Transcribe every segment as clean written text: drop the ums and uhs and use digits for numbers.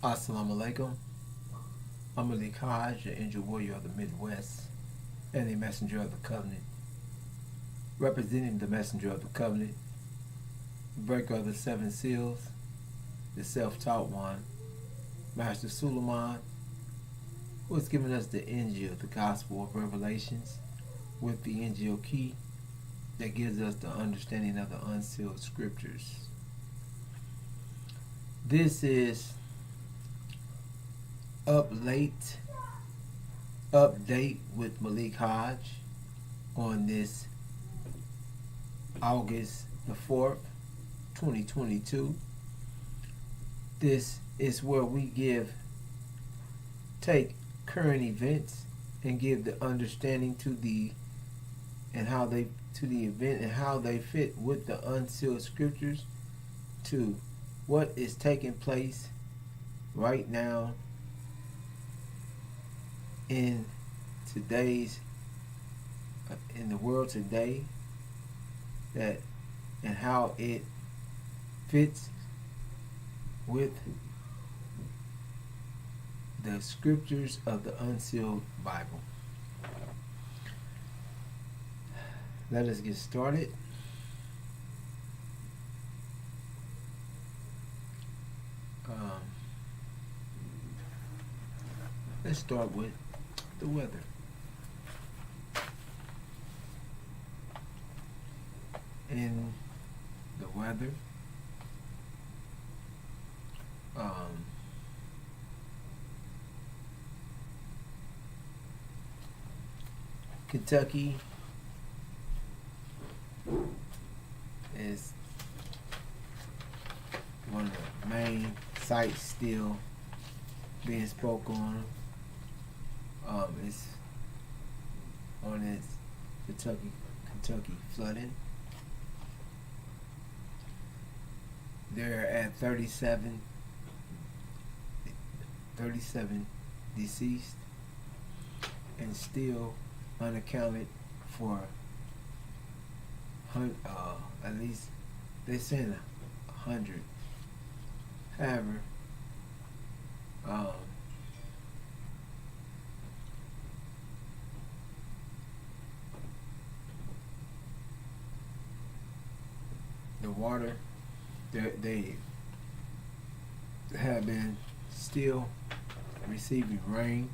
Assalamu alaikum. I'm Malik Hajj, an angel warrior of the Midwest and a messenger of the covenant. Representing the messenger of the covenant, breaker of the seven seals, the self-taught one, Master Suleiman, who has given us the Injil, the Gospel of Revelations, with the Injil key that gives us the understanding of the unsealed scriptures. This is update with Malik Hodge on this August the 4th, 2022. This is where we take current events and give the understanding to the event and how they fit with the unsealed scriptures to what is taking place right now in the world today, that and how it fits with the scriptures of the unsealed Bible. Let us get started. Let's start with the weather. In the weather, Kentucky is one of the main sites still being spoke on. It's on its Kentucky flooding. They're at 37 deceased and still unaccounted for at least they're saying 100. However, the water, they have been still receiving rain.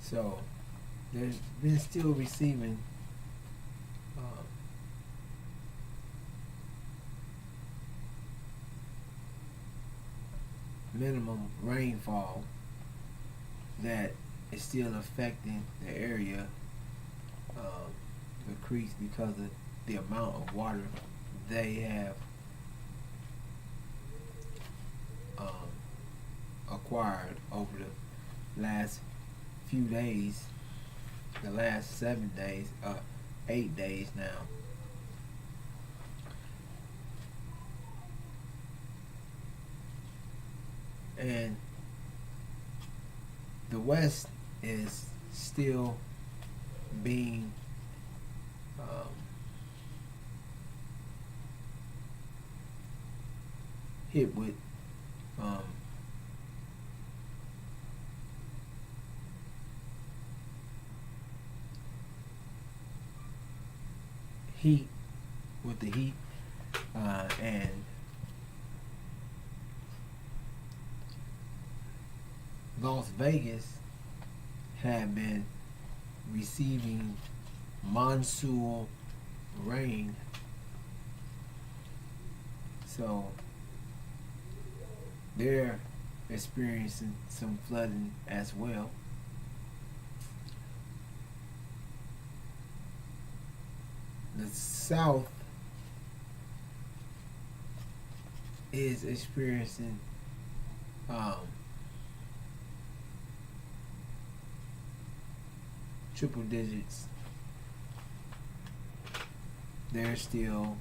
So there's been still receiving minimum rainfall that is still affecting the area, the creeks, because of the amount of water they have acquired over the last few days, the last 7 days, 8 days now. And the West is still being hit with heat, and Las Vegas have been receiving monsoon rain, so they're experiencing some flooding as well. The South is experiencing triple digits. They're still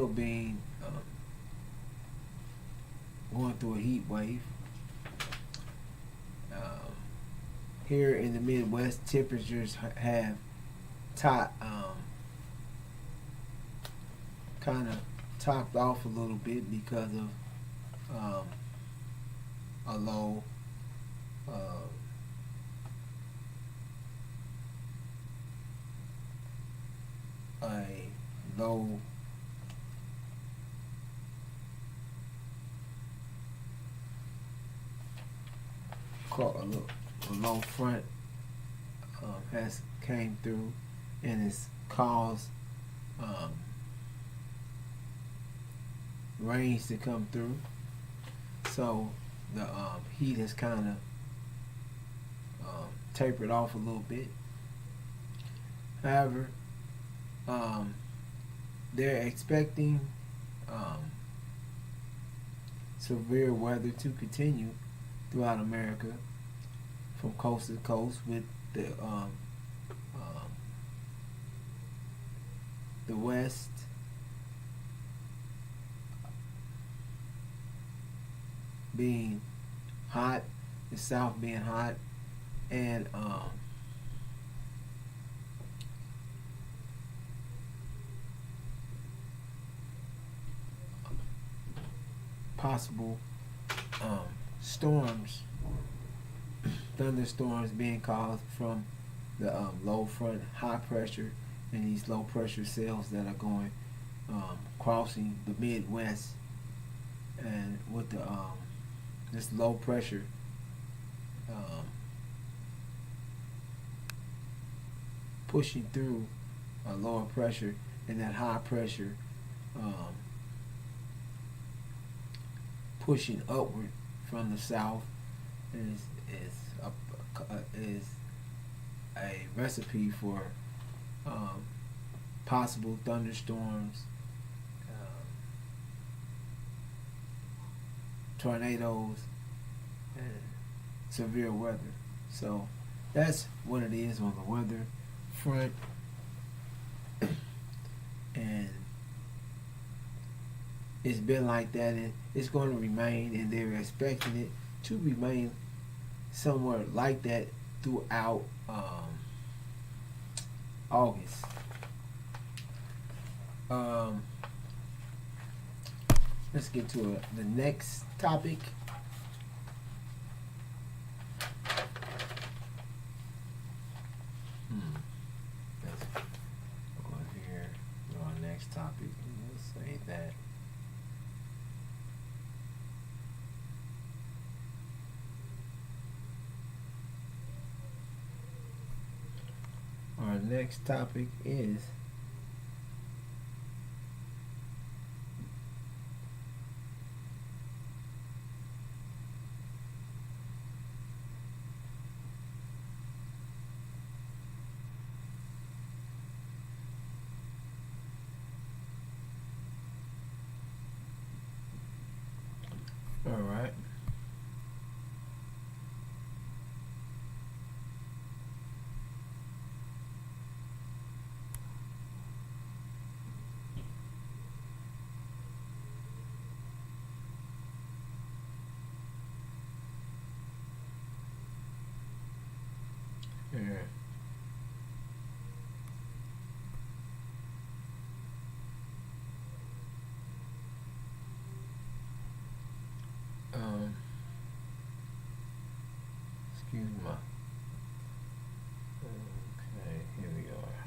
being going through a heat wave. here in the Midwest, temperatures have kind of topped off a little bit because of a low uh, a low a low front has came through and it's caused rains to come through. So the heat has kind of tapered off a little bit. However, they're expecting severe weather to continue throughout America from coast to coast, with the West being hot, the South being hot, and possible storms, thunderstorms being caused from the low front high pressure and these low pressure cells that are going crossing the Midwest, and with the this low pressure pushing through lower pressure, and that high pressure pushing upward from the south is a recipe for possible thunderstorms, tornadoes, and severe weather. So that's what it is on the weather front, and it's been like that, and it's going to remain, and they're expecting it to remain somewhere like that throughout August. Let's get to the next topic. Let's go here to our next topic. Let's say that. Our next topic is all right. Yeah. Excuse me. Okay, here we are.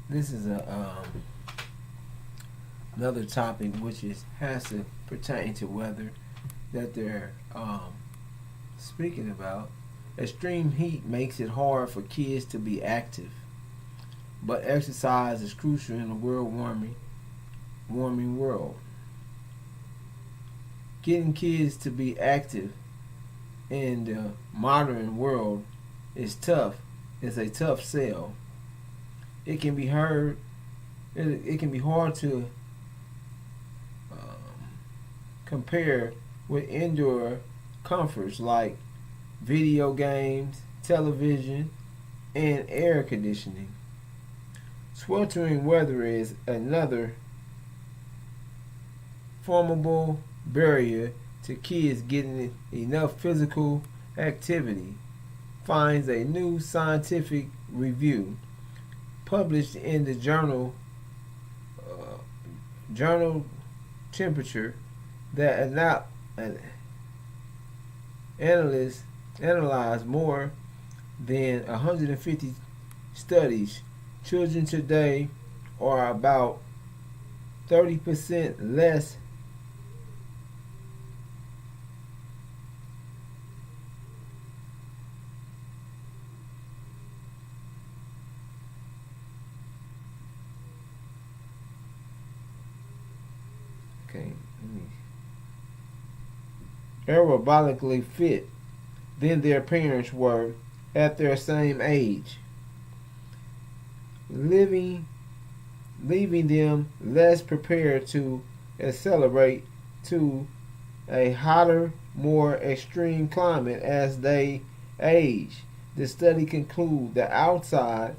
This is another topic which has to pertain to weather that they're speaking about. Extreme heat makes it hard for kids to be active, but exercise is crucial in a warming world. Getting kids to be active in the modern world is tough. It's a tough sell. It can be hard to compare with indoor comforts like video games, television, and air conditioning. Sweltering weather is another formidable barrier to kids getting enough physical activity, finds a new scientific review published in the journal Temperature that analyzed more than 150 studies. Children today are about 30% less aerobiologically fit than their parents were at their same age, leaving them less prepared to accelerate to a hotter, more extreme climate as they age. The study concludes the outside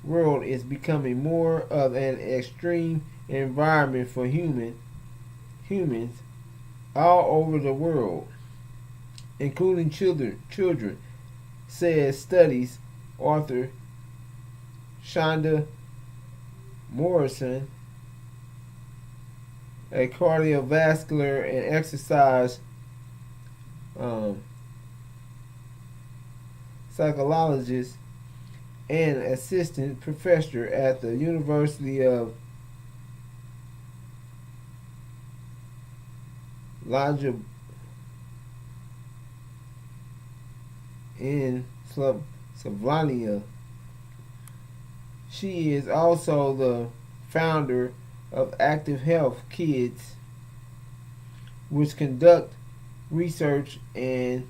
world is becoming more of an extreme environment for humans all over the world, including children, says studies author Shonda Morrison, a cardiovascular and exercise psychologist and assistant professor at the University of Lodge in Slovenia. She is also the founder of Active Health Kids, which conduct research and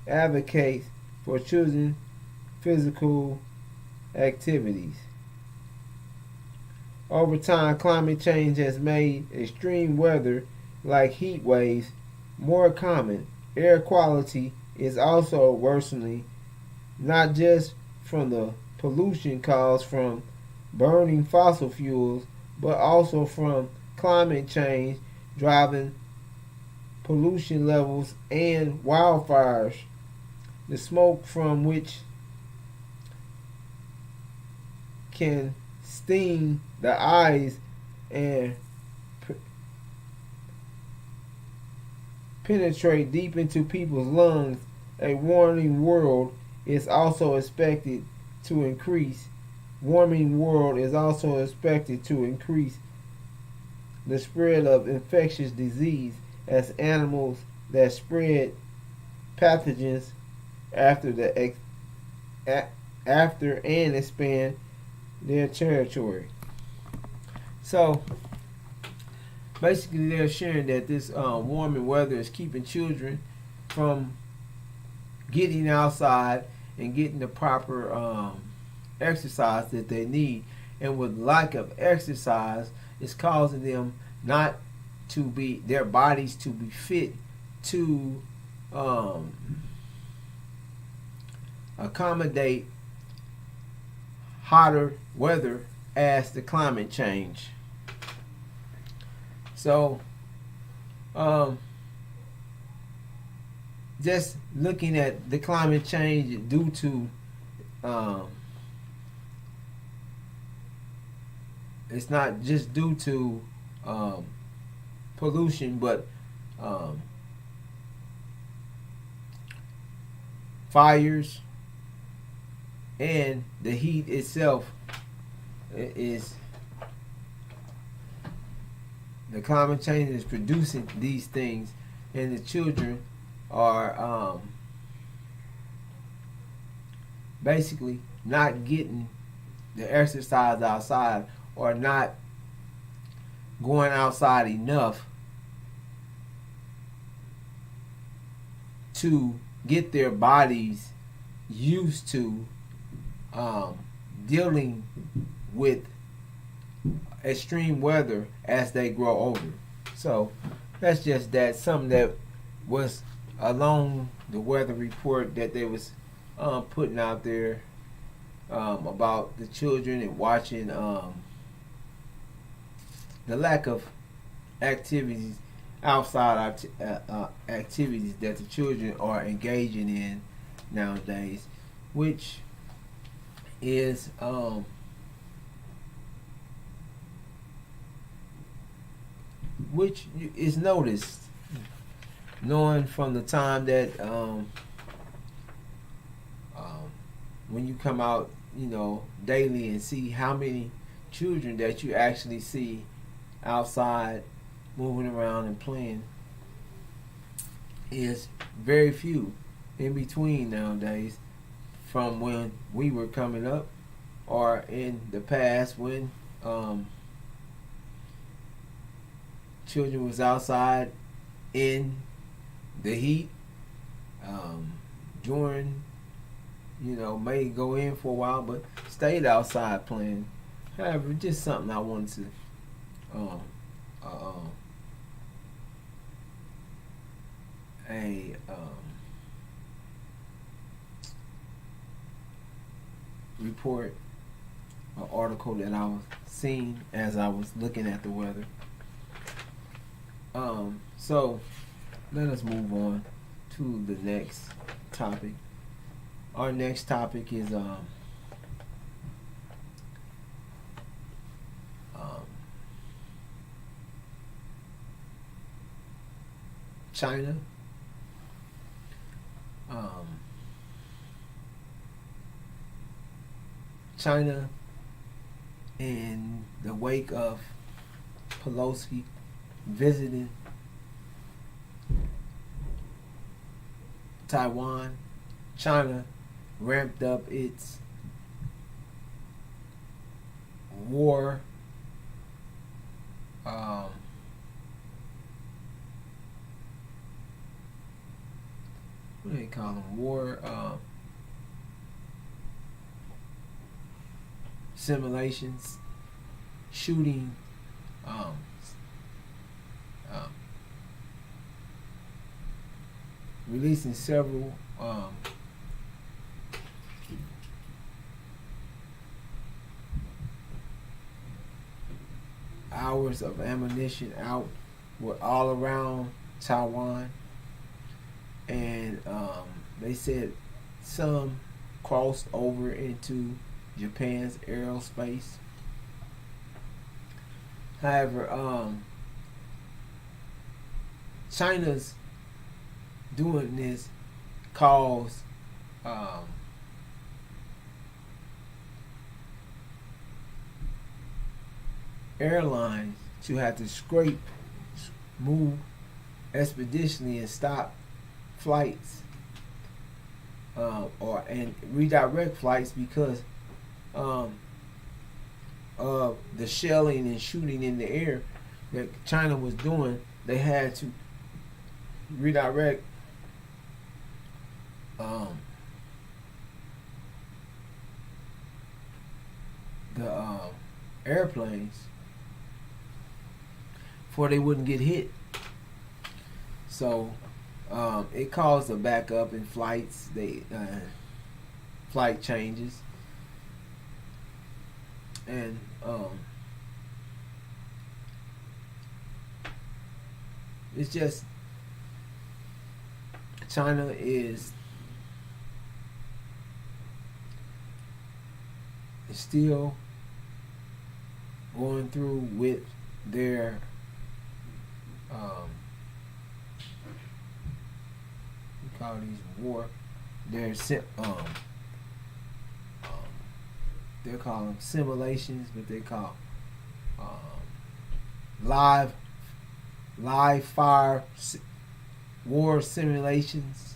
advocates for children's physical activities. Over time, climate change has made extreme weather like heat waves more common. Air quality is also worsening, not just from the pollution caused from burning fossil fuels, but also from climate change driving pollution levels and wildfires, the smoke from which can sting the eyes and penetrate deep into people's lungs. A warming world is also expected to increase. Warming world is also expected to increase the spread of infectious disease as animals that spread pathogens after and expand their territory. So basically, they're sharing that this warming weather is keeping children from getting outside and getting the proper exercise that they need. And with lack of exercise, it's causing them not to be, their bodies to be fit to accommodate hotter weather as the climate change. So, just looking at the climate change due to it's not just due to pollution, but fires, and the heat itself is, the climate change is producing these things, and the children are basically not getting the exercise outside, or not going outside enough to get their bodies used to dealing with extreme weather as they grow older. So that's just that, something that was along the weather report that they was putting out there about the children and watching the lack of activities, outside activities that the children are engaging in nowadays, which is noticed, knowing from the time that when you come out, daily and see how many children that you actually see outside moving around and playing is very few in between nowadays from when we were coming up or in the past when children was outside in the heat during, may go in for a while but stayed outside playing. However, just something I wanted to report, an article that I was seeing as I was looking at the weather. So let us move on to the next topic. Our next topic is China. China, in the wake of Pelosi visiting Taiwan, China ramped up its war what do they call them? War simulations, shooting, releasing several hours of ammunition out all around Taiwan, and they said some crossed over into Japan's aerospace. However, China's doing this caused airlines to have to move expeditiously and stop flights and redirect flights because of the shelling and shooting in the air that China was doing. They had to redirect the airplanes before they wouldn't get hit. So it caused a backup in flights. Flight changes, and it's just China is still going through with their we call these war, they're call them simulations, but they call live fire war simulations,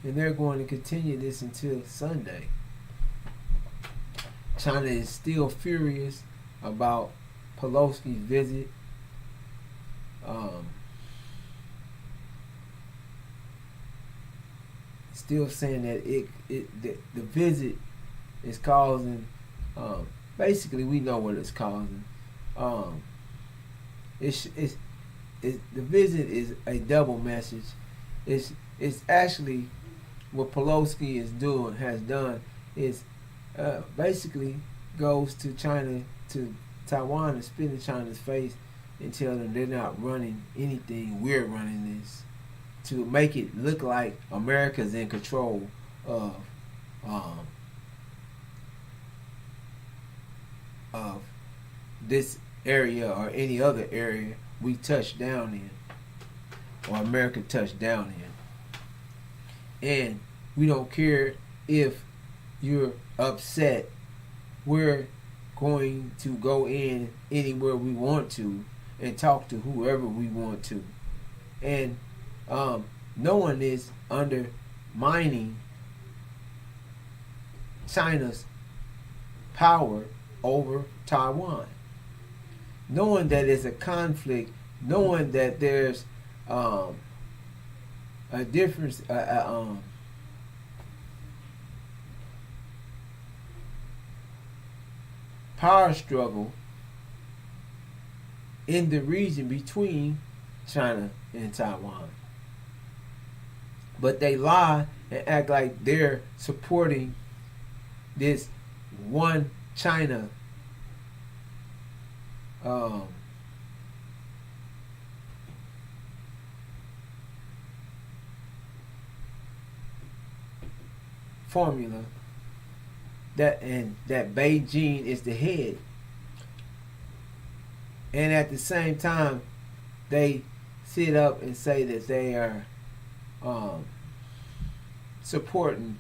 and they're going to continue this until Sunday. China is still furious about Pelosi's visit. Still saying that the visit is causing. Basically, we know what it's causing. The visit is a double message. it's actually what Pelosi has done is basically goes to China, to Taiwan, and spit in China's face and tell them they're not running anything. We're running this to make it look like America's in control um, of this area or any other area we touch down in, or America touched down in. And we don't care if you're upset. We're going to go in anywhere we want to and talk to whoever we want to. And no one is undermining China's power over Taiwan. Knowing that there's a conflict, knowing that there's a difference, power struggle in the region between China and Taiwan. But they lie and act like they're supporting this one China formula, that Beijing is the head. And at the same time, they sit up and say that they are supporting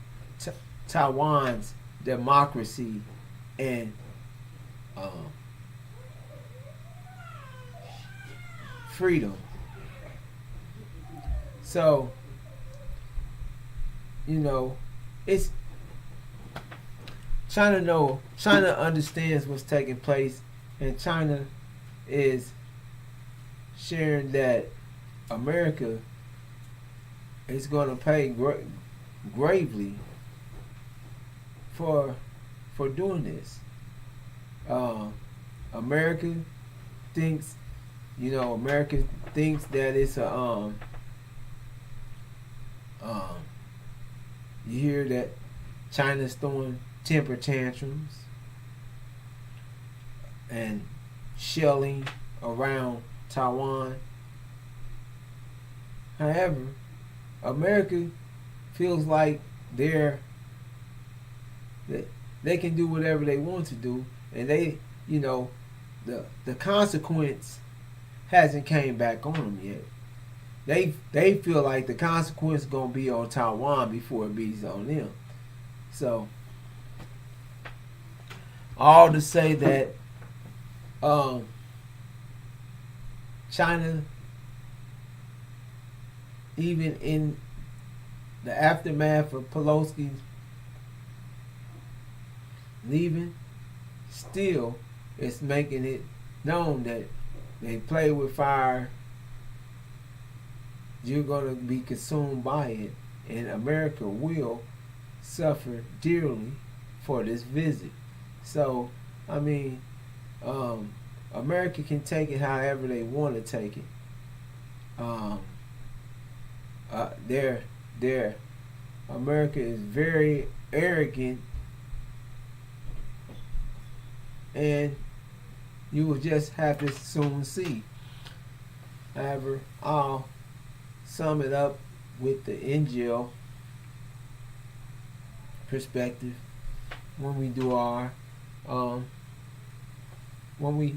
Taiwan's democracy and freedom. So, it's China understands what's taking place, and China is sharing that America is going to pay gravely for doing this. America thinks that it's a you hear that China's throwing temper tantrums and shelling around Taiwan. However, America feels like they can do whatever they want to do, and the consequence hasn't came back on them yet. They feel like the consequence is gonna be on Taiwan before it be on them. So, all to say that China, even in the aftermath of Pelosi's leaving, still is making it known that they play with fire, you're going to be consumed by it, and America will suffer dearly for this visit. So, I mean, America can take it however they want to take it. America is very arrogant, and you will just have to soon see. However, I'll sum it up with the NGL perspective when we do our when we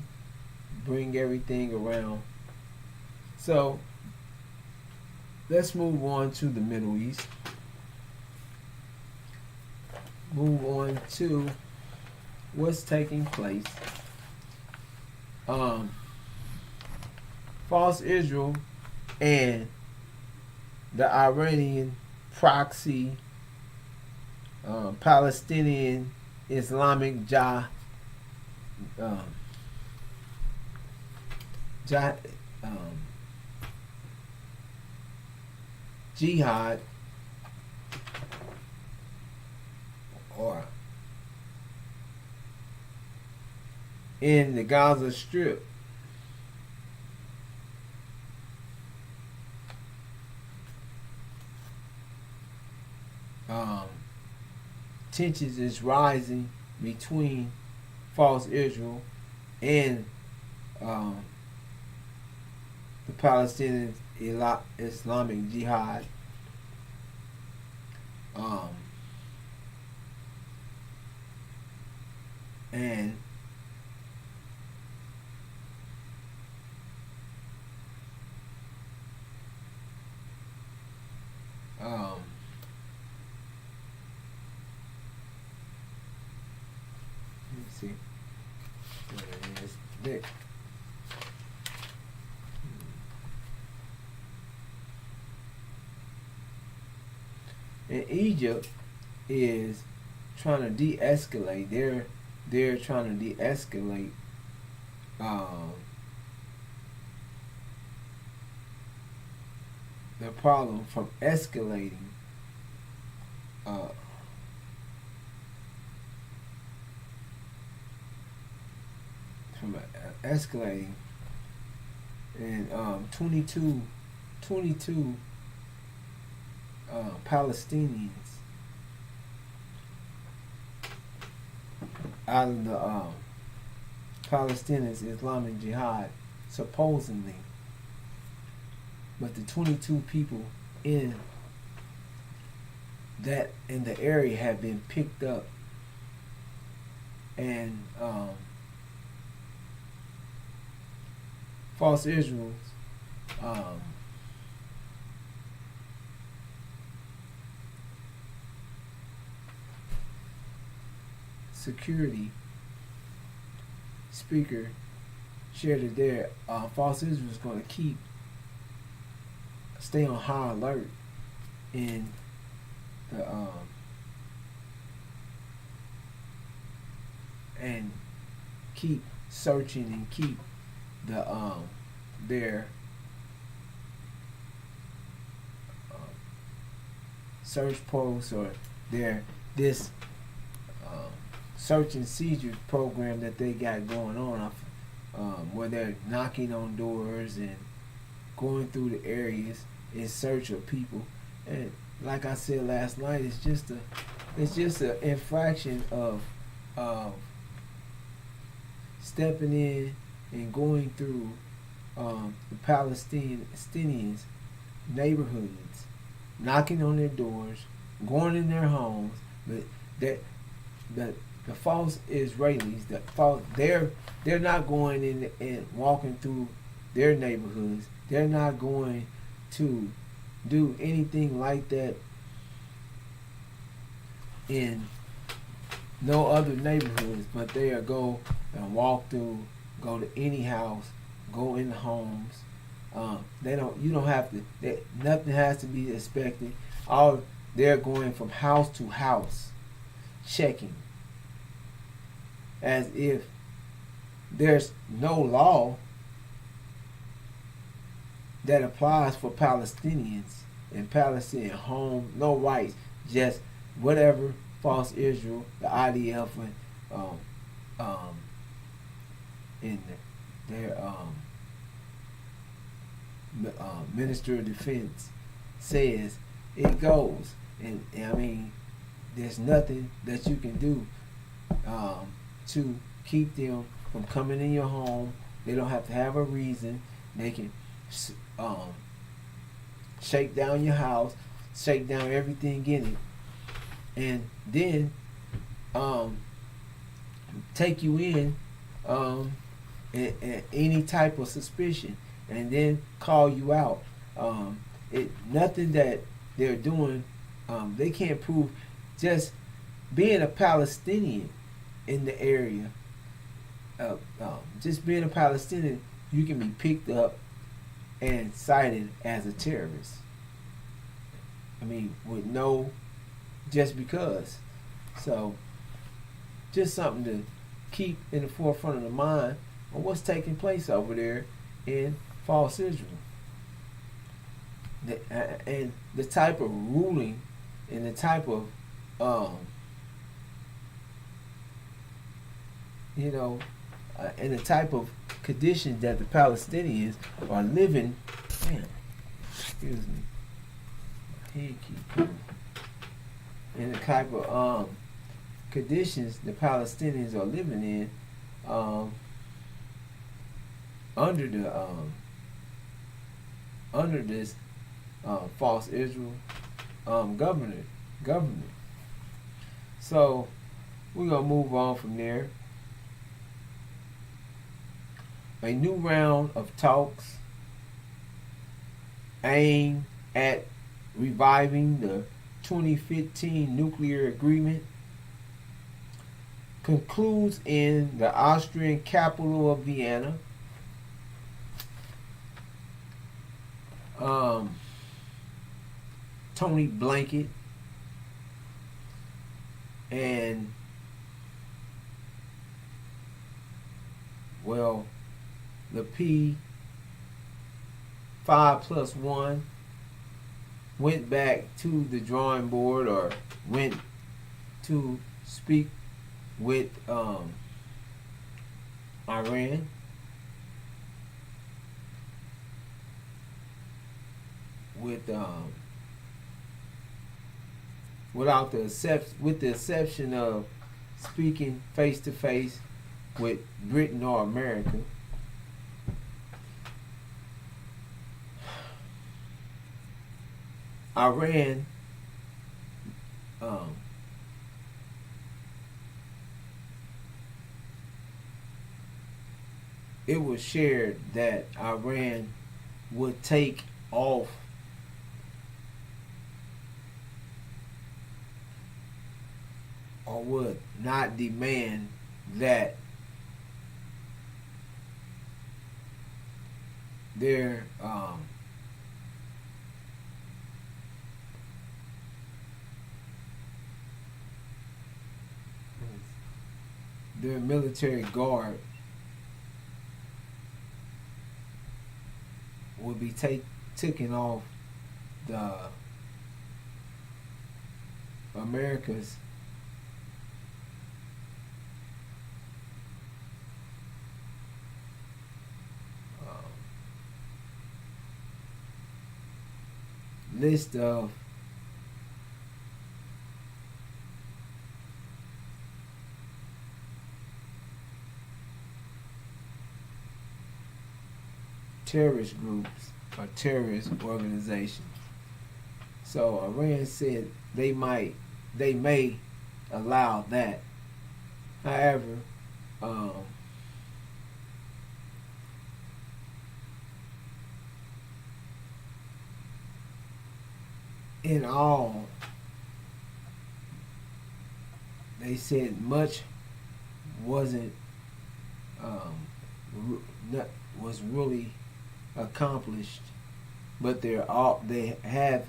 bring everything around. So let's move on to the Middle East. Move on to what's taking place. False Israel and the Iranian proxy Palestinian Islamic jihad, or in the Gaza Strip. tensions is rising between false Israel and the Palestinian Islamic Jihad. And let me see. There it is. There. And Egypt is trying to de-escalate. They're trying to de-escalate the problem from escalating. Escalating, and 22 Palestinians out of the Palestinian Islamic Jihad, supposedly, but the 22 people in the area have been picked up, and false Israel's security speaker shared it there. False Israel is going to stay on high alert in the and keep searching and keep the their search posts or this search and seizure program that they got going on, where they're knocking on doors and going through the areas in search of people. And like I said last night, it's just an infraction of stepping in and going through the Palestinians' neighborhoods, knocking on their doors, going in their homes. But the false Israelis, they're not going in and walking through their neighborhoods. They're not going to do anything like that in no other neighborhoods, but they are go and walk through, go to any house, go in the homes. You don't have to. Nothing has to be inspected. They're going from house to house, checking, as if there's no law that applies for Palestinians and Palestinian homes, no rights, just whatever false Israel, the IDF, and their Minister of Defense says it goes. And I mean, there's nothing that you can do to keep them from coming in your home. They don't have to have a reason. They can shake down your house, shake down everything in it, and then take you in any type of suspicion, and then call you out. Nothing that they're doing, they can't prove. Just being a Palestinian in the area, just being a Palestinian, you can be picked up and cited as a terrorist. I mean, just because. So, just something to keep in the forefront of the mind on what's taking place over there in false Israel. And the type of ruling and the type of and the type of conditions that the Palestinians are living. Damn, excuse me. Head keep coming. And the type of conditions the Palestinians are living in under the under this false Israel government. So we're gonna move on from there. A new round of talks aimed at reviving the 2015 nuclear agreement concludes in the Austrian capital of Vienna. Tony Blanket and the P5+1 went back to the drawing board, or went to speak with Iran. With the exception of speaking face to face with Britain or America. Iran it was shared that Iran would take off or would not demand that their military guard would be taken off the America's list of terrorist groups or terrorist organizations. So Iran said they may allow that. However, in all, they said much wasn't was really accomplished, but they have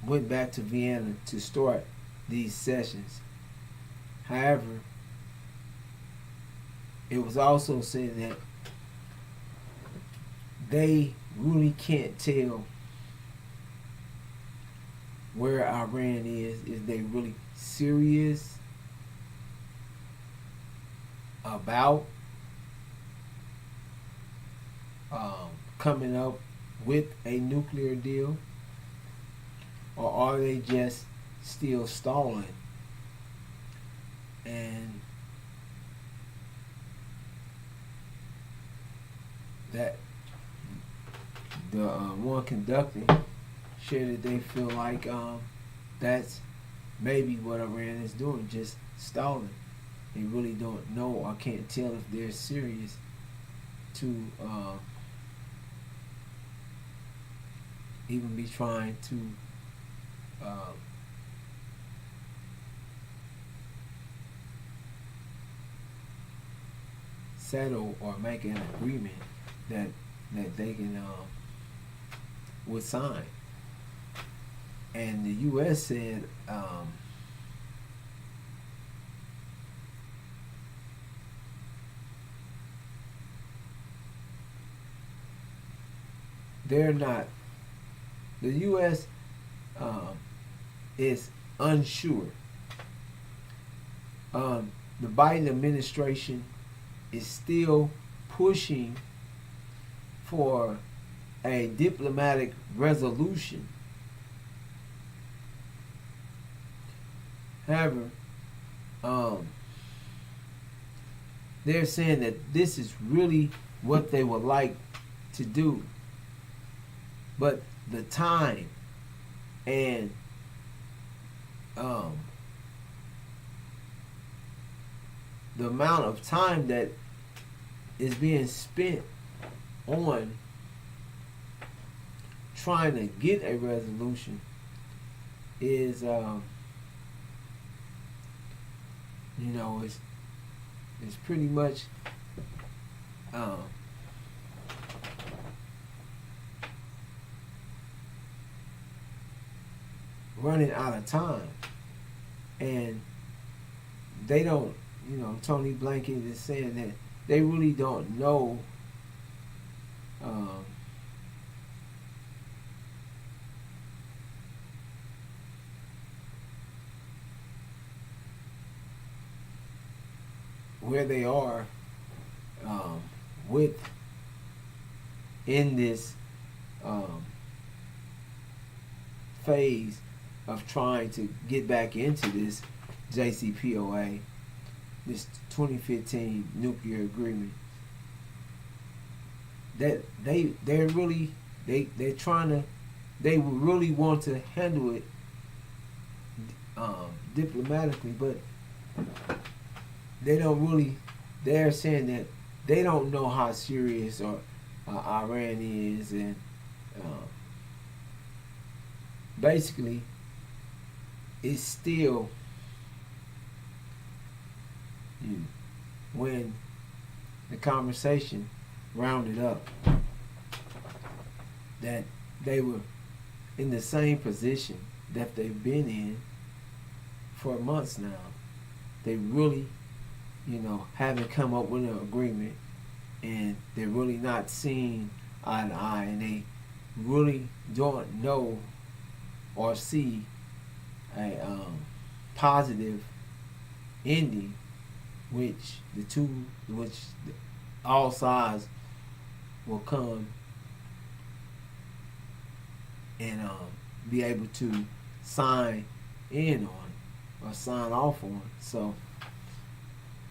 went back to Vienna to start these sessions. However, it was also said that they really can't tell where Iran is. Is they really serious about coming up with a nuclear deal, or are they just still stalling? And that the one conducting shared that they feel like that's maybe what Iran is doing, just stalling. They really don't know or can't tell if they're serious to even be trying to settle or make an agreement that they can would sign. And the U.S. said they're not. The U.S. Is unsure. The Biden administration is still pushing for a diplomatic resolution However, um, they're saying that this is really what they would like to do, but the time and um, the amount of time that is being spent on trying to get a resolution is, it's pretty much um, running out of time, and they don't. Tony Blanket is saying that they really don't know. Um, where they are with in this phase of trying to get back into this JCPOA, this 2015 nuclear agreement. That they're trying to, they really want to handle it diplomatically, but they don't really. They're saying that they don't know how serious or Iran is, and basically, it's still when the conversation rounded up that they were in the same position that they've been in for months now. They really, haven't come up with an agreement, and they're really not seeing eye to eye, and they really don't know or see a positive ending, which all sides will come and be able to sign in on or sign off on. So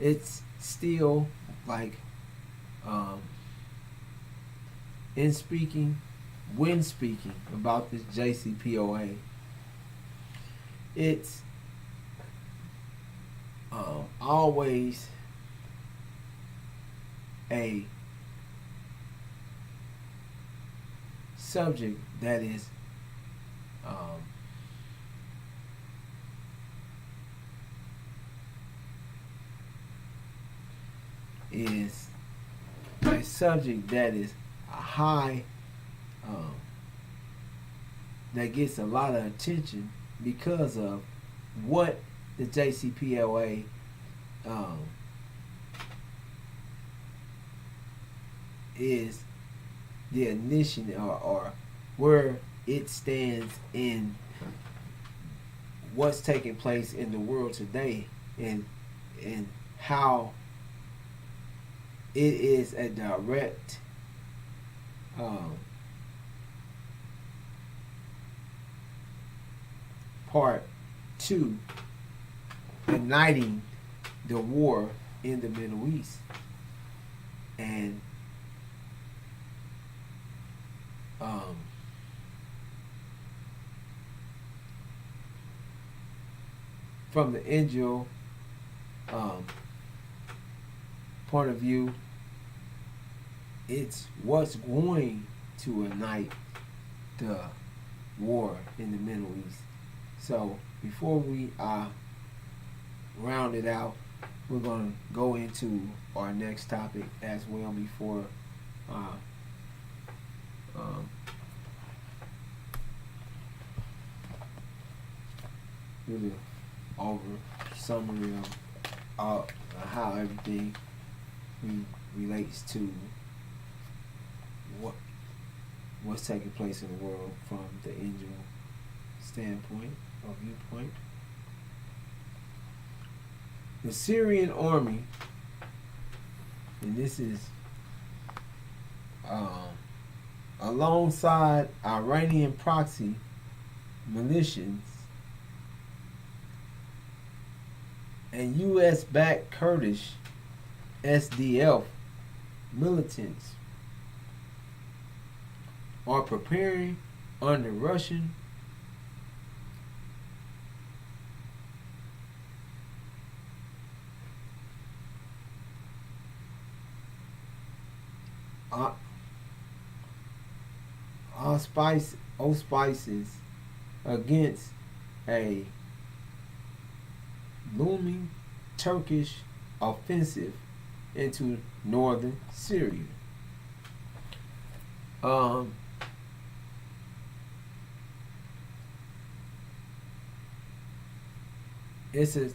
it's still like when speaking about this JCPOA, it's always a subject that is a subject that is a high that gets a lot of attention because of what the JCPOA is, the initiative or where it stands in what's taking place in the world today, and how it is a direct part to igniting the war in the Middle East. And from the Angel point of view, it's what's going to ignite the war in the Middle East. So before we round it out, we're going to go into our next topic as well before do the over summary of how everything relates to what's taking place in the world from the angel standpoint or viewpoint. The Syrian army, and this is alongside Iranian proxy militias, and U.S.-backed Kurdish SDF militants are preparing under Russian auspices against a looming Turkish offensive into northern Syria. It's a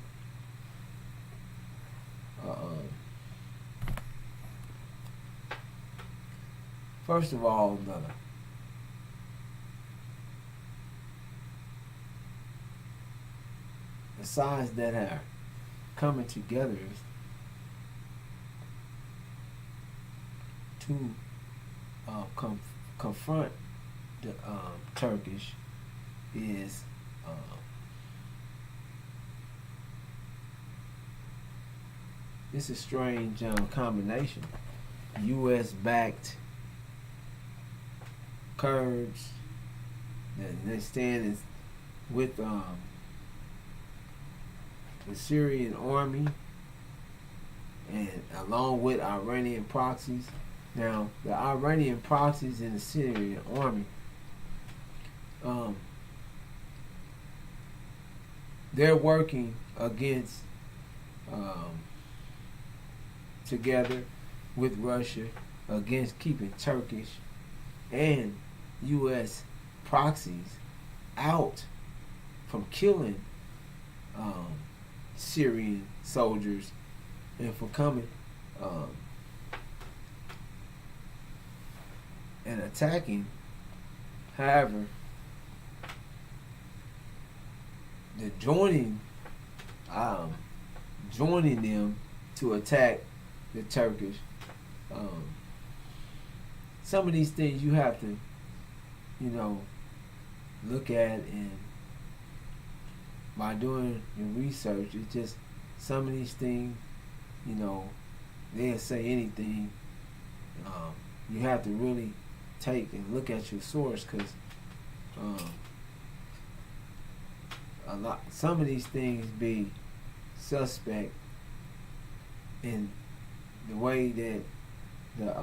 first of all, the sides that are coming together to confront the Turkish is it's a strange combination. U.S.-backed Kurds that they stand with the Syrian army, and along with Iranian proxies. Now, the Iranian proxies and the Syrian army, they're working against together with Russia against keeping Turkish and U.S. proxies out from killing Syrian soldiers and for coming and attacking. However, the joining them to attack the Turkish. Some of these things you have to, look at, and by doing your research, it's just some of these things, they'll say anything. You have to really take and look at your source, because some of these things be suspect in the way that the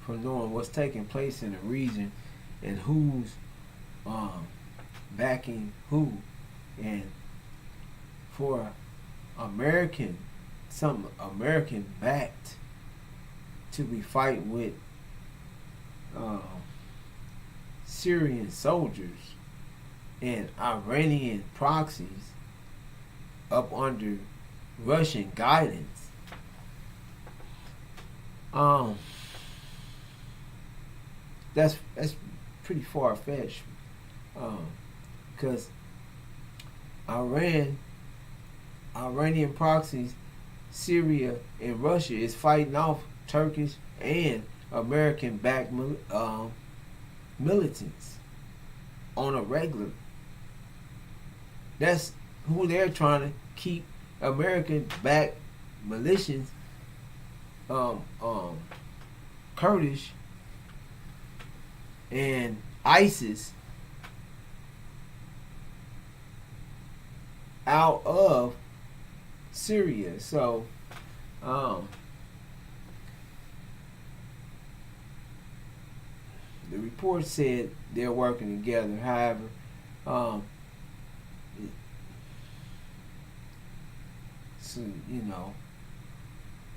from knowing what's taking place in the region and who's backing who, and for some American backed to be fighting with Syrian soldiers and Iranian proxies up under Russian guidance. That's pretty far fetched, because Iranian proxies, Syria and Russia is fighting off Turkish and American backed militants on a regular. That's who they're trying to keep. American backed militias, Kurdish and ISIS out of Syria. So the report said they're working together. However, so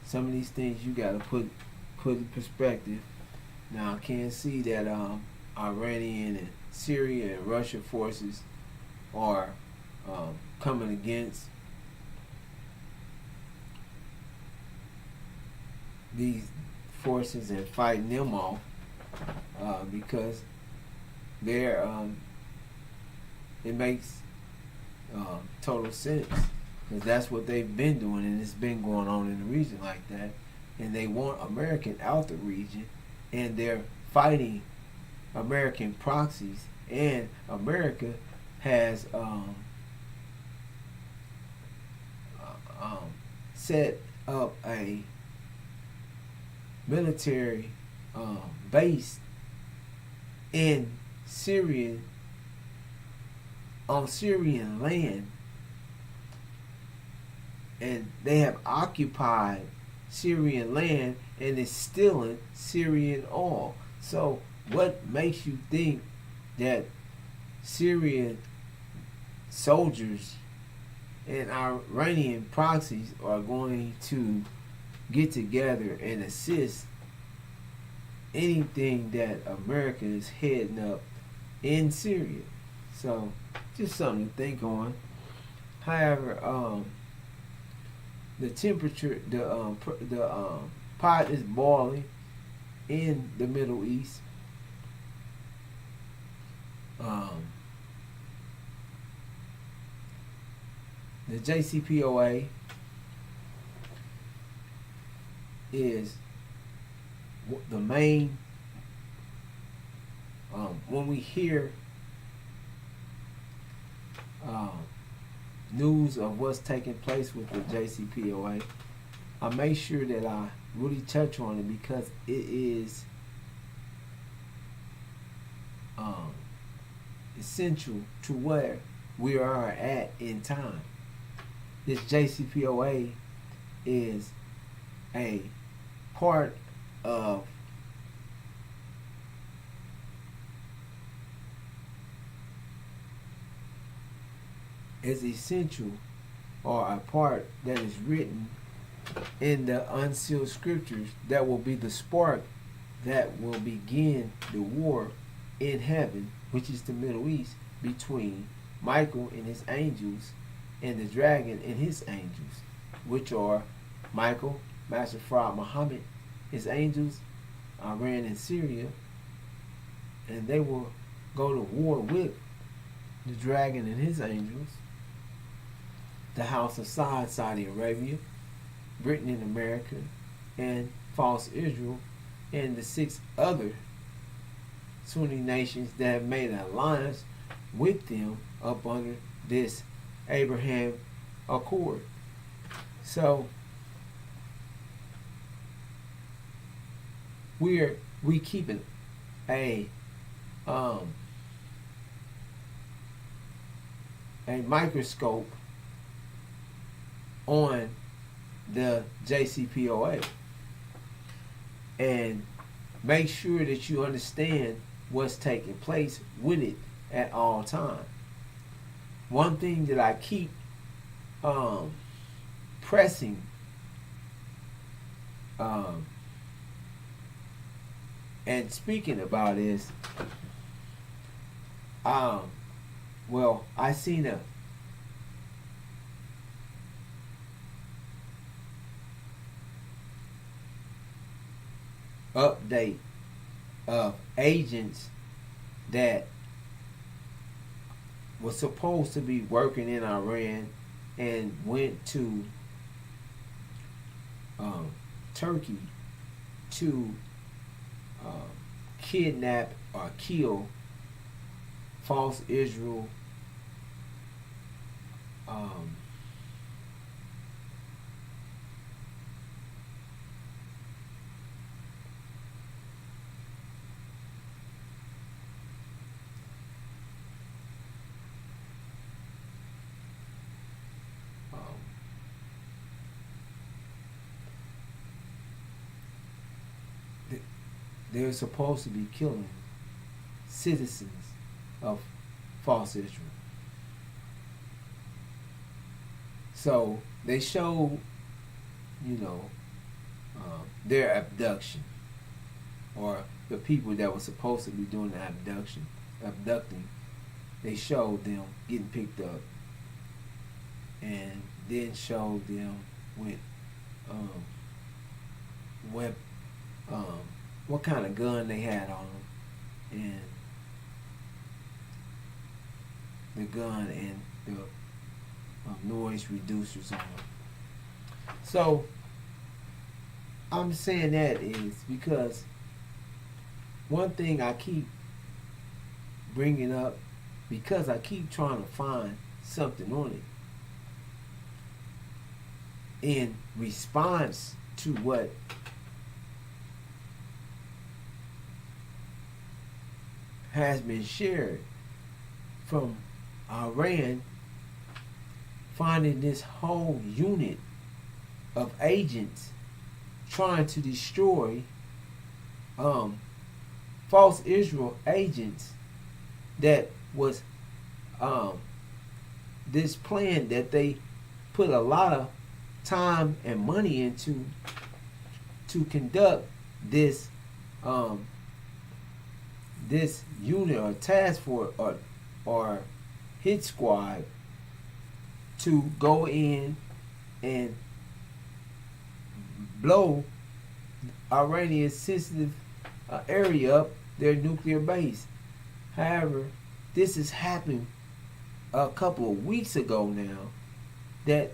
some of these things you got to put in perspective. Now, I can't see that Iranian and Syria and Russia forces are coming against these forces and fighting them off, because they're it makes total sense, because that's what they've been doing, and it's been going on in the region like that, and they want American out the region, and they're fighting American proxies and America has set up a military base in Syria, on Syrian land, and they have occupied Syrian land and is stealing Syrian oil. So what makes you think that Syrian soldiers and Iranian proxies are going to get together and assist anything that America is heading up in Syria? So just something to think on. However, the temperature, the pot is boiling in the Middle East. The JCPOA is the main, when we hear news of what's taking place with the JCPOA, I make sure that I really touch on it because it is essential to where we are at in time. This JCPOA is a part of is essential, or a part that is written in the unsealed scriptures that will be the spark that will begin the war in heaven, which is the Middle East, between Michael and his angels and the dragon and his angels, which are Michael, Master Fraud Muhammad, his angels, Iran and Syria, and they will go to war with the dragon and his angels, the House of Saud, Saudi Arabia, Britain and America, and false Israel, and the 6 other Sunni nations that have made an alliance with them up under this Abraham Accord. So we keeping a microscope on the JCPOA and make sure that you understand what's taking place with it at all times. One thing that I keep pressing and speaking about is, well, I seen a update of agents that was supposed to be working in Iran and went to Turkey to kidnap or kill false Israel they're supposed to be killing citizens of false Israel. So they showed, their abduction, or the people that were supposed to be doing the abducting. They showed them getting picked up, and then showed them with what kind of gun they had on them, and the gun and the noise reducers on them. So I'm saying that is because one thing I keep bring it up because I keep trying to find something on it in response to what has been shared from Iran, finding this whole unit of agents trying to destroy false Israel agents that was this plan that they put a lot of time and money into to conduct this this unit or task force or hit squad to go in and blow Iranian sensitive area up, their nuclear base. However, this has happened a couple of weeks ago now, that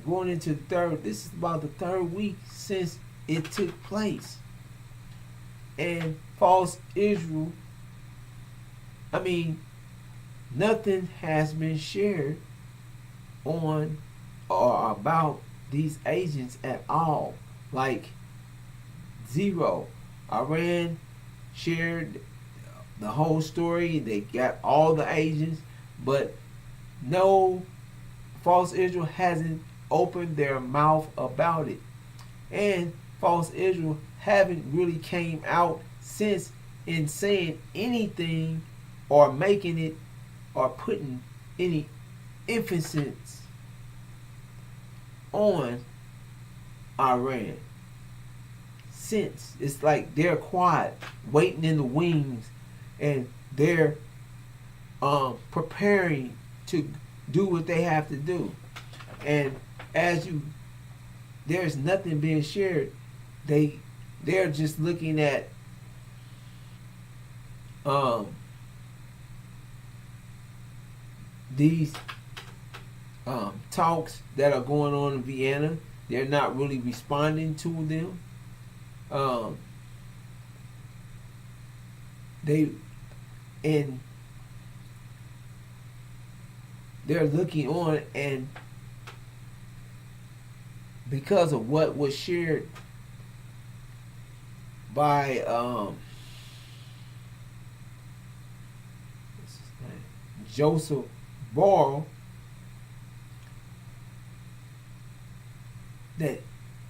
going into the third, this is about the third week since it took place. And false Israel, nothing has been shared on or about these agents at all. Like, zero. Iran shared the whole story. They got all the agents, but no, false Israel hasn't opened their mouth about it. And false Israel haven't really came out since in saying anything or making it or putting any emphasis on Iran. Since it's like they're quiet, waiting in the wings, and they're preparing to do what they have to do. And there's nothing being shared. They're just looking at these talks that are going on in Vienna. They're not really responding to them. They're looking on, and because of what was shared by Joseph Borrell, that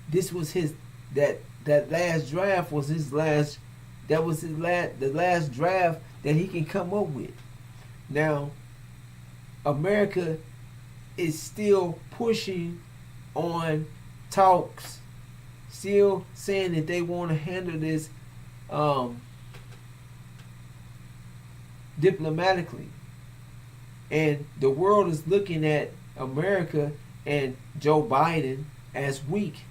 this was his that last draft was his last. That was the last draft that he can come up with. Now, America is still pushing on talks, still saying that they want to handle this diplomatically. And the world is looking at America and Joe Biden as weak.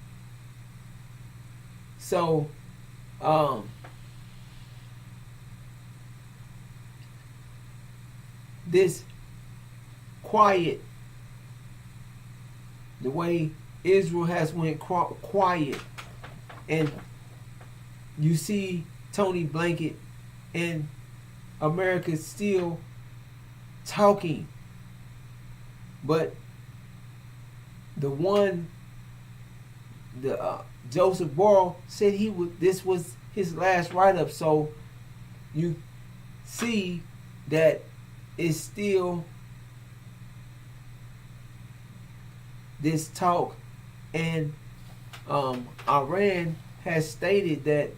So, this quiet, the way Israel has went quiet, and you see Tony Blanket and America still talking, but Joseph Borrell said this was his last write-up. So you see that it's still this talk, and Iran has stated that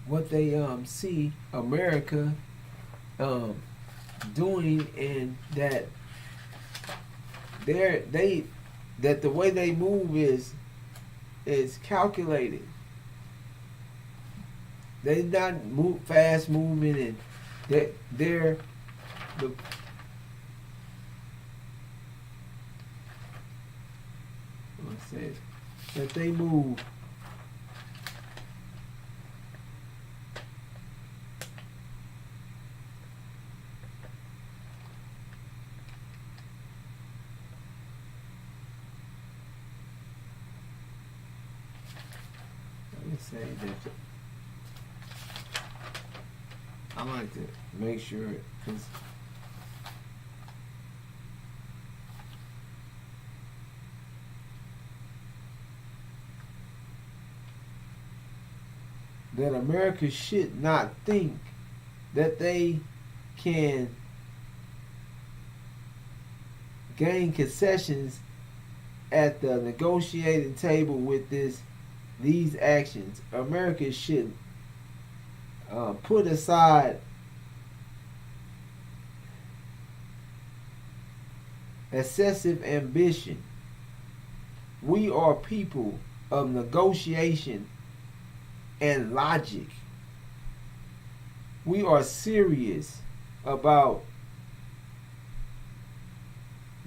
what they see America doing, and that that the way they move is calculated. They're not fast moving, and they're that they move me say that. I like to make sure, because that America should not think that they can gain concessions at the negotiating table with these actions. America should put aside excessive ambition. We are people of negotiation and logic. We are serious about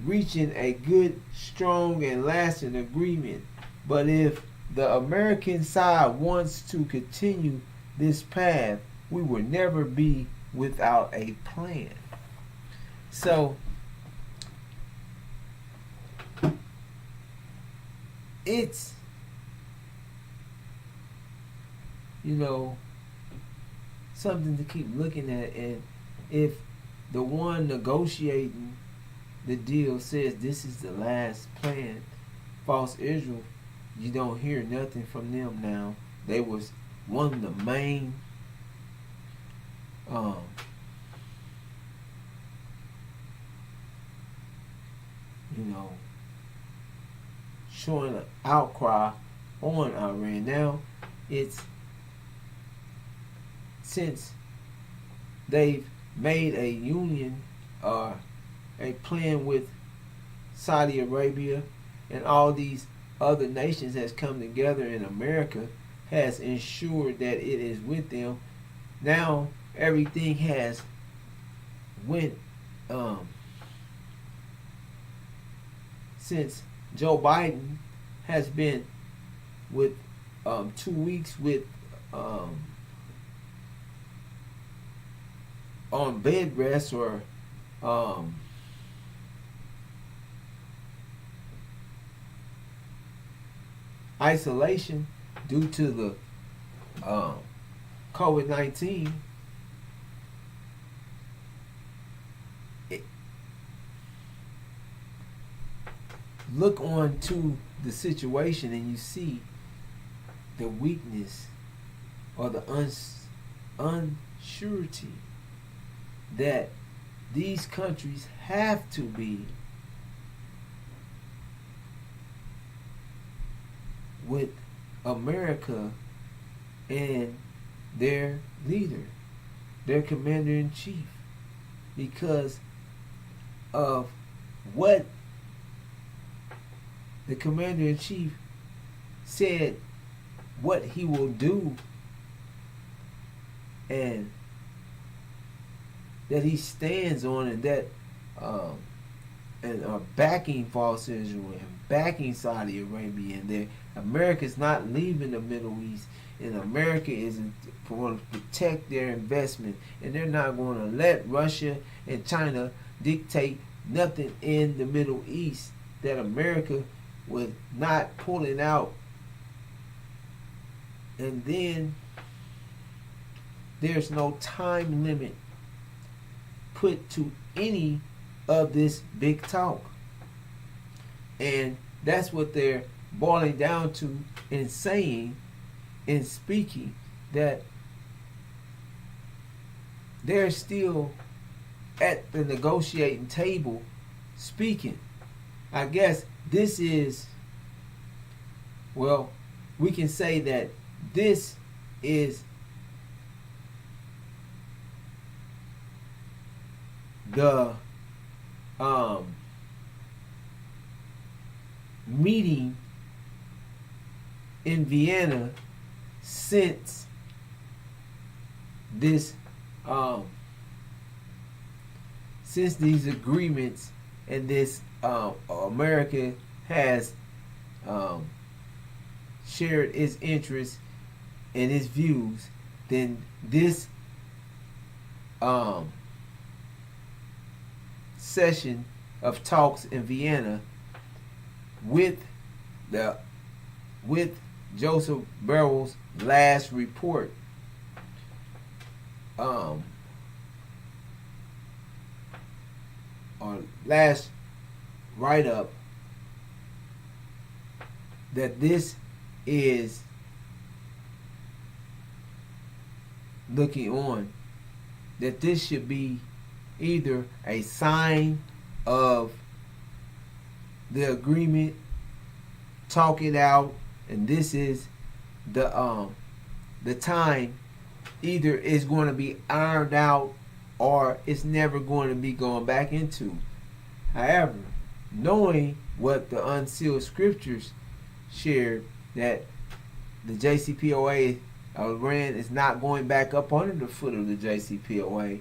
reaching a good, strong, and lasting agreement. But if the American side wants to continue this path, we will never be without a plan. So it's, something to keep looking at. And if the one negotiating the deal says this is the last plan, false Israel, you don't hear nothing from them now. They was one of the main showing an outcry on Iran. Now it's, since they've made a union or a plan with Saudi Arabia, and all these other nations has come together, and America has ensured that it is with them. Now everything has went since Joe Biden has been with 2 weeks with on bed rest or isolation due to the COVID-19. Look on to the situation and you see the weakness or the unsurety that these countries have to be with America and their leader, their commander-in-chief, because of what the commander-in-chief said, what he will do, and that he stands on, and that and are backing false Israel and backing Saudi Arabia, and that America's not leaving the Middle East, and America is going to protect their investment, and they're not going to let Russia and China dictate nothing in the Middle East, that America was not pulling out. And then there's no time limit put to any of this big talk. And that's what they're boiling down to and saying and speaking, that they're still at the negotiating table speaking. I guess this is, well, we can say that this is the meeting in Vienna since this since these agreements and this America has shared its interests and its views, then this session of talks in Vienna with Joseph Barrel's last report, or last write-up, that this is looking on, that this should be either a sign of the agreement, talk it out, and this is the time either it's going to be ironed out or it's never going to be going back into. However, knowing what the unsealed scriptures shared, that the JCPOA, Iran is not going back up under the foot of the JCPOA,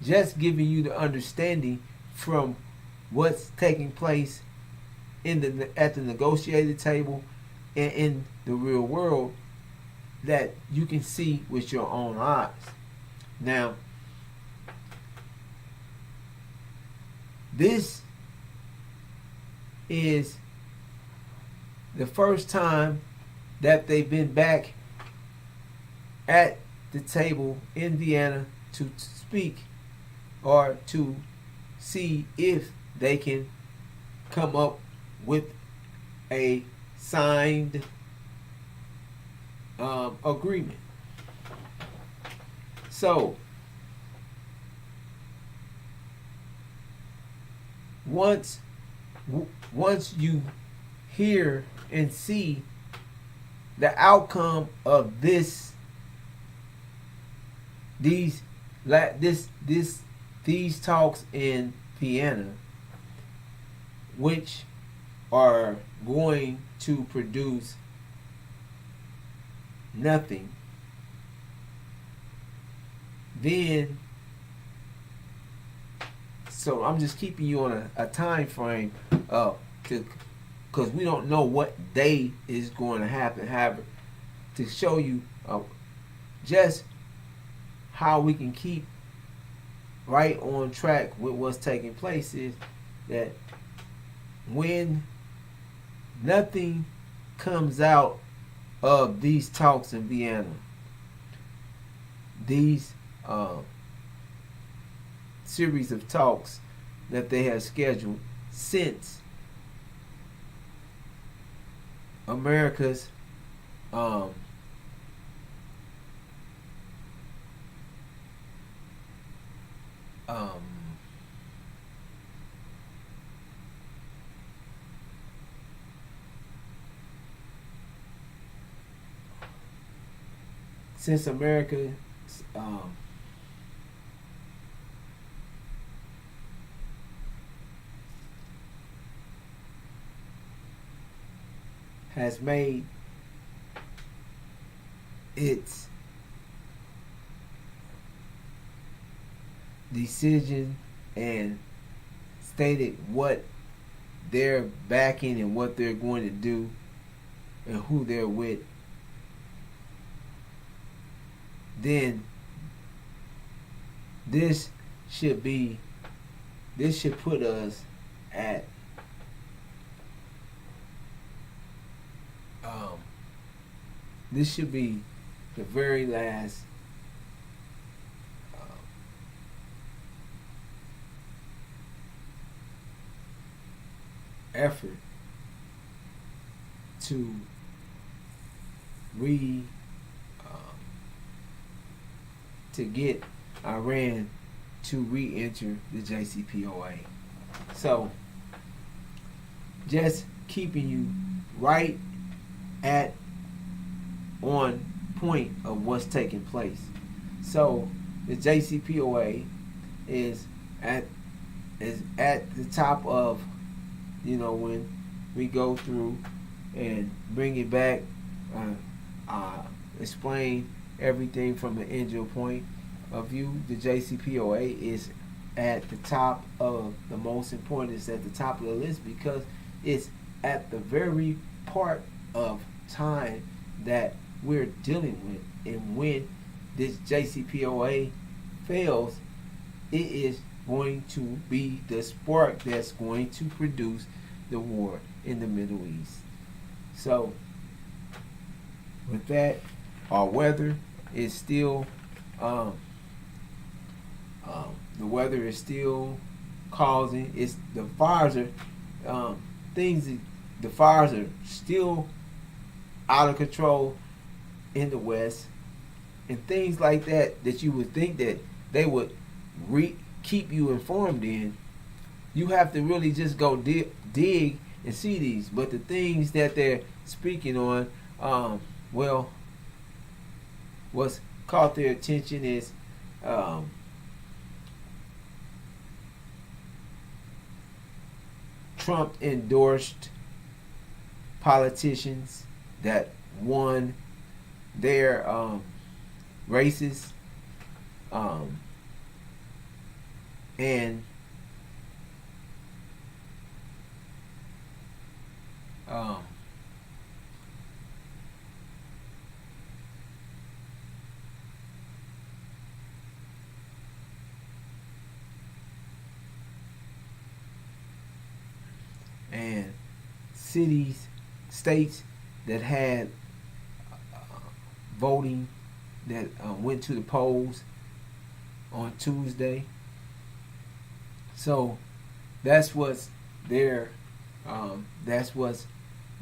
just giving you the understanding from what's taking place at the negotiated table and in the real world, that you can see with your own eyes. Now, this is the first time that they've been back at the table in Vienna to speak or to see if they can come up with a signed agreement. So once you hear and see the outcome of these talks in Vienna, which are going to produce nothing, then, so I'm just keeping you on a time frame because we don't know what day is going to happen. However, to show you just how we can keep right on track with what's taking place, is that when nothing comes out of these talks in Vienna, these series of talks that they have scheduled since America's since America has made its decision and stated what they're backing and what they're going to do and who they're with, then this should put us at this should be the very last effort to get Iran to re-enter the JCPOA. So just keeping you right at on point of what's taking place. So the JCPOA is at the top of, when we go through and bring it back, explain everything from an angel point of view. The JCPOA is at the top of the most important. It's at the top of the list because it's at the very part of time that we're dealing with. And when this JCPOA fails, it is going to be the spark that's going to produce the war in the Middle East. So with that, our weather is still um, the weather is still causing it's the fires are things the fires are still out of control in the West, and things like that you would think that they would keep you informed in. You have to really just go dig and see these. But the things that they're speaking on, well, what's caught their attention is Trump endorsed politicians that won their races, and um, and cities, states that had voting that went to the polls on Tuesday. So that's what's there. That's what's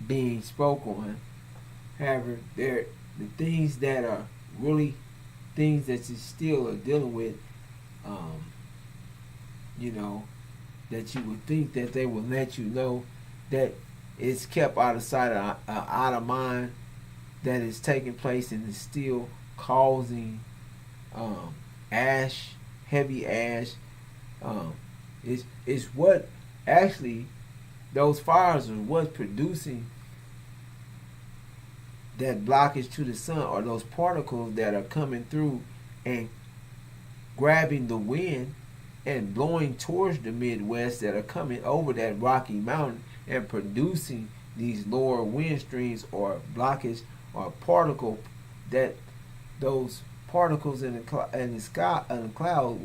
being spoke on. However, the things that are really things that you still are dealing with, you know, that you would think that they will let you know that it's kept out of sight, out of mind, that is taking place and is still causing ash, heavy ash. Is what actually those fires are what's producing that blockage to the sun, or those particles that are coming through and grabbing the wind and blowing towards the Midwest, that are coming over that Rocky Mountain and producing these lower wind streams or blockage or particle, that those particles in the sky and the cloud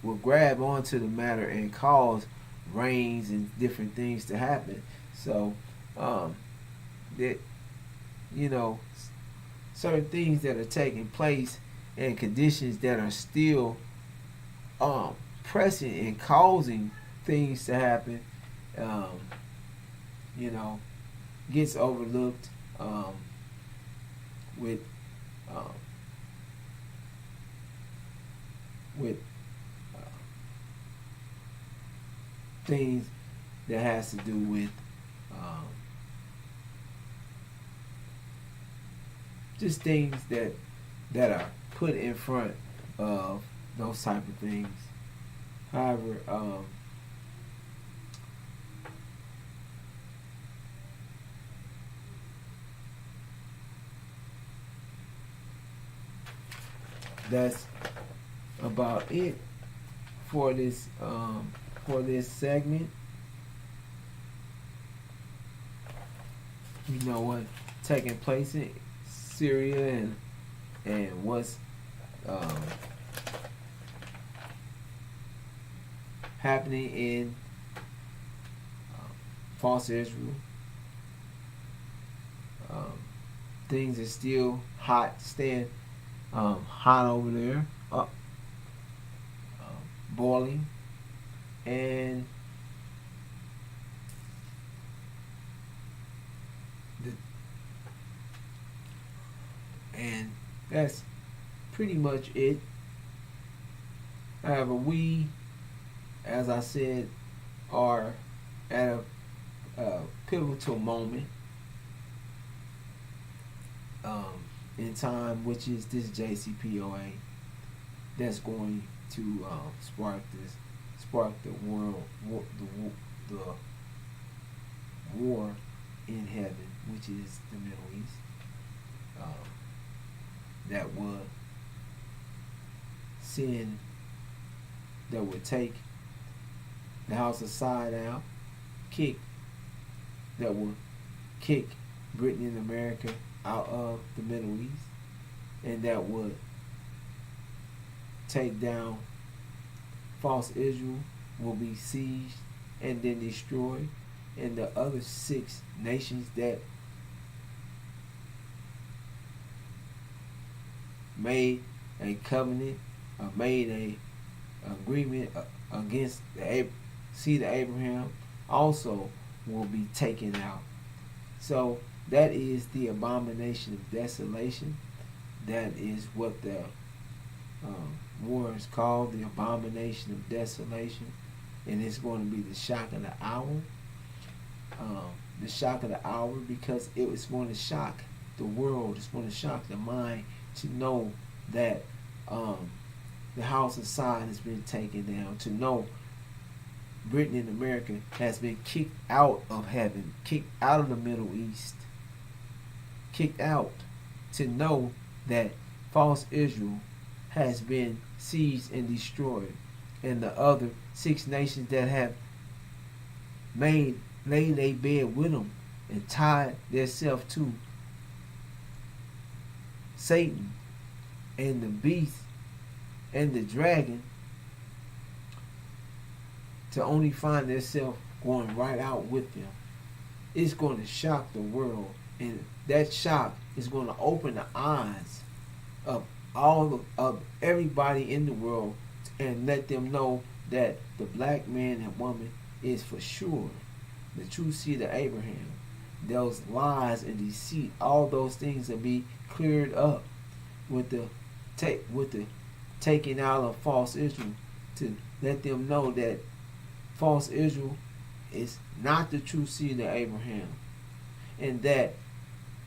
will grab onto the matter and cause rains and different things to happen. So that, you know, certain things that are taking place and conditions that are still pressing and causing things to happen, you know, gets overlooked with things that has to do with just things that are put in front of those type of things. However, that's about it for this segment. You know what taking place in Syria and what's happening in false Israel. Things are still staying hot over there, boiling, and that's pretty much it. However, we, as I said, are at a pivotal moment in time, which is this JCPOA, that's going to spark the war in heaven, which is the Middle East. That would take the house of Side out, that would kick Britain and America out of the Middle East, and that would take down false Israel, will be sieged and then destroyed, and the other 6 nations that made a covenant, made a agreement against the seed of Abraham, also will be taken out. So that is the abomination of desolation. That is what the war is called, the abomination of desolation. And it's going to be the shock of the hour. The shock of the hour, because it was going to shock the world. It's going to shock the mind to know that the house of Zion has been taken down. To know Britain and America has been kicked out of heaven, kicked out of the Middle East, kicked out. To know that false Israel has been seized and destroyed, and the other 6 nations that have laid a bed with them and tied themselves to Satan and the beast and the dragon, to only find themselves going right out with them. It's going to shock the world, and that shock is going to open the eyes of of everybody in the world, and let them know that the black man and woman is for sure the true seed of Abraham. Those lies and deceit, all those things will be cleared up with the taking out of false Israel, to let them know that false Israel is not the true seed of Abraham, and that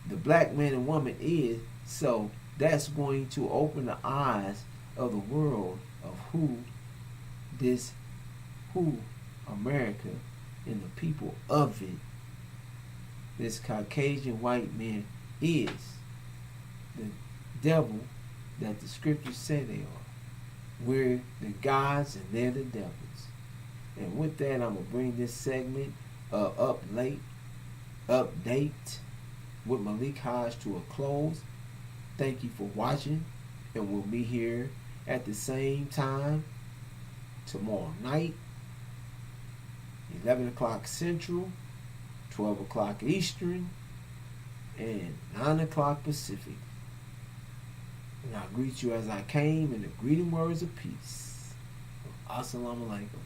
the black man and woman is. So that's going to open the eyes of the world of who America and the people of it, this Caucasian white man, is the devil that the scriptures say they are. We're the gods and they're the devils. And with that, I'm going to bring this segment update with Malik Hodge to a close. Thank you for watching, and we'll be here at the same time tomorrow night, 11 o'clock Central, 12 o'clock Eastern, and 9 o'clock Pacific. And I greet you as I came in the greeting words of peace. Assalamu alaikum.